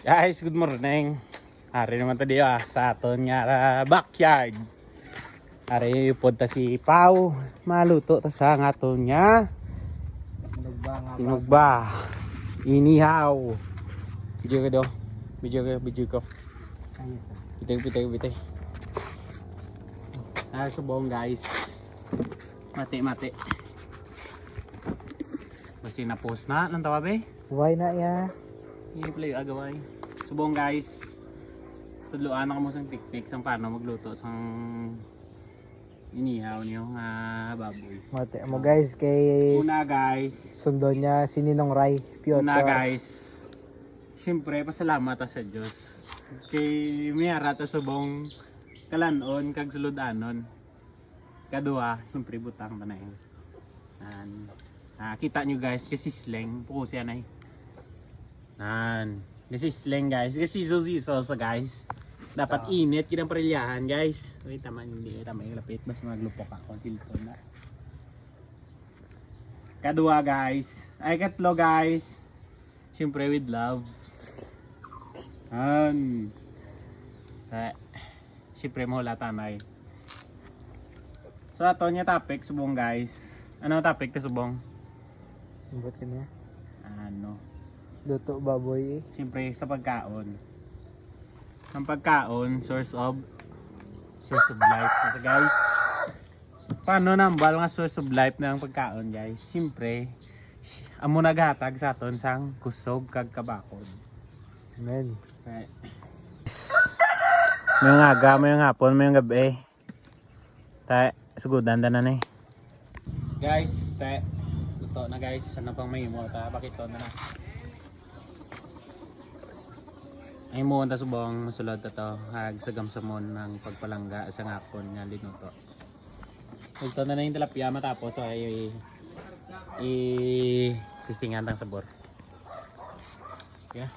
Guys, good morning. Ari naman tadi sa aton nga backyard. Ari pod ta si Pau maluto ta sa aton nga sinugba. Inihaw. Video ko do. Video ko. Bitay. Subong guys. Mati. Basi na post na nang tawa be. Why na ya? I-play agaway. Subong guys. Tudloan ako mo sang tiktik sang paano magluto sang inihaw niyo nga baboy. Mate mo guys kay Una guys. sundo niya si Ninong Ray Piotr. Una guys. Siyempre pasalamat ta sa Dios. Kay miyara ta subong kalanon kag suludanon. Kadua, siyempre butang ta na yun. Kita nyo guys kasi slang puko siya na this is slang guys. Kasi siso sa guys. Dapat init kinang parilyahan guys. Wait taman hindi tama yung lapit basta maglupok ako silton na. Kadua guys. Ay katlo guys. Siyempre with love. Siyempre mo wala tanay. So ato niya topic subong guys. Ano topic ta subong? Ba't kanya? Luto baboy. Siyempre sa pagkaon. Ang pagkaon, source of life. Kasi guys, paano nambal nga source of life ng pagkaon guys? Siyempre, amo naghatag sa aton sang kusog kag kabakod. Amen. Okay. May aga, may hapon, may gabi. Tay, sugudan na na guys, tay. Luto na guys, ano pang may mo ta? Bakit to na na? Ay mo ta subong masulod to hag sagam samon ng pagpalangga sa ngapon nga linuto. Luto na yung tilapia matapos so ay testingan tang sabor. Yeah.